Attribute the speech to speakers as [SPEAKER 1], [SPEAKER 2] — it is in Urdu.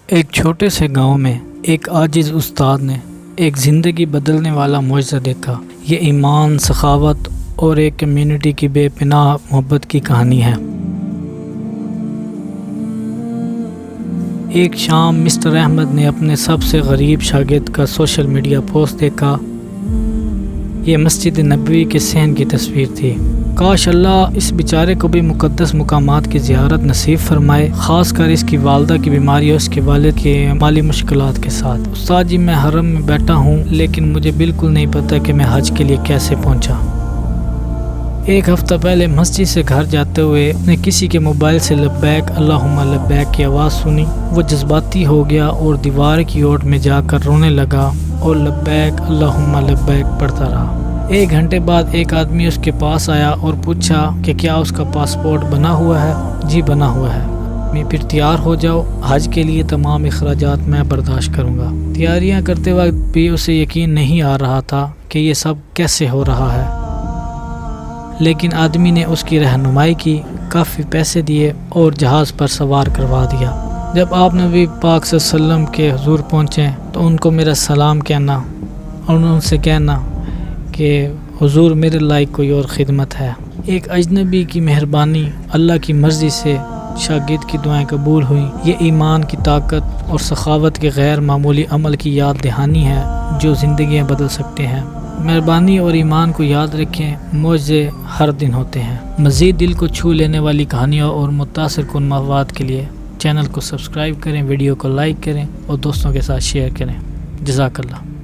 [SPEAKER 1] ایک چھوٹے سے گاؤں میں ایک عاجز استاد نے ایک زندگی بدلنے والا معجزہ دیکھا۔ یہ ایمان، سخاوت اور ایک کمیونٹی کی بے پناہ محبت کی کہانی ہے۔ ایک شام مسٹر احمد نے اپنے سب سے غریب شاگرد کا سوشل میڈیا پوسٹ دیکھا۔ یہ مسجد نبوی کے صحن کی تصویر تھی۔ کاش اللہ اس بیچارے کو بھی مقدس مقامات کی زیارت نصیب فرمائے، خاص کر اس کی والدہ کی بیماری اور اس کے والد کی مالی مشکلات کے ساتھ۔ استاد جی، میں حرم میں بیٹھا ہوں، لیکن مجھے بالکل نہیں پتہ کہ میں حج کے لیے کیسے پہنچا۔ ایک ہفتہ پہلے مسجد سے گھر جاتے ہوئے نے کسی کے موبائل سے لبیک اللہم لبیک کی آواز سنی۔ وہ جذباتی ہو گیا اور دیوار کی اوٹ میں جا کر رونے لگا اور لبیک اللہم لبیک پڑھتا رہا۔ ایک گھنٹے بعد ایک آدمی اس کے پاس آیا اور پوچھا کہ کیا اس کا پاسپورٹ بنا ہوا ہے؟ جی بنا ہوا ہے۔ پھر تیار ہو جاؤ، حج کے لیے تمام اخراجات میں برداشت کروں گا۔ تیاریاں کرتے وقت بھی اسے یقین نہیں آ رہا تھا کہ یہ سب کیسے ہو رہا ہے، لیکن آدمی نے اس کی رہنمائی کی، کافی پیسے دیے اور جہاز پر سوار کروا دیا۔ جب آپ نبی پاک صلی اللہ علیہ وسلم کے حضور پہنچے تو ان کو میرا سلام کہنا اور ان سے کہنا کہ حضور میرے لائق کوئی اور خدمت ہے۔ ایک اجنبی کی مہربانی، اللہ کی مرضی سے شاگرد کی دعائیں قبول ہوئیں۔ یہ ایمان کی طاقت اور سخاوت کے غیر معمولی عمل کی یاد دہانی ہے جو زندگیاں بدل سکتے ہیں۔ مہربانی اور ایمان کو یاد رکھیں، معجزے ہر دن ہوتے ہیں۔ مزید دل کو چھو لینے والی کہانیوں اور متاثر کن مواد کے لیے چینل کو سبسکرائب کریں، ویڈیو کو لائک کریں اور دوستوں کے ساتھ شیئر کریں۔ جزاک اللہ۔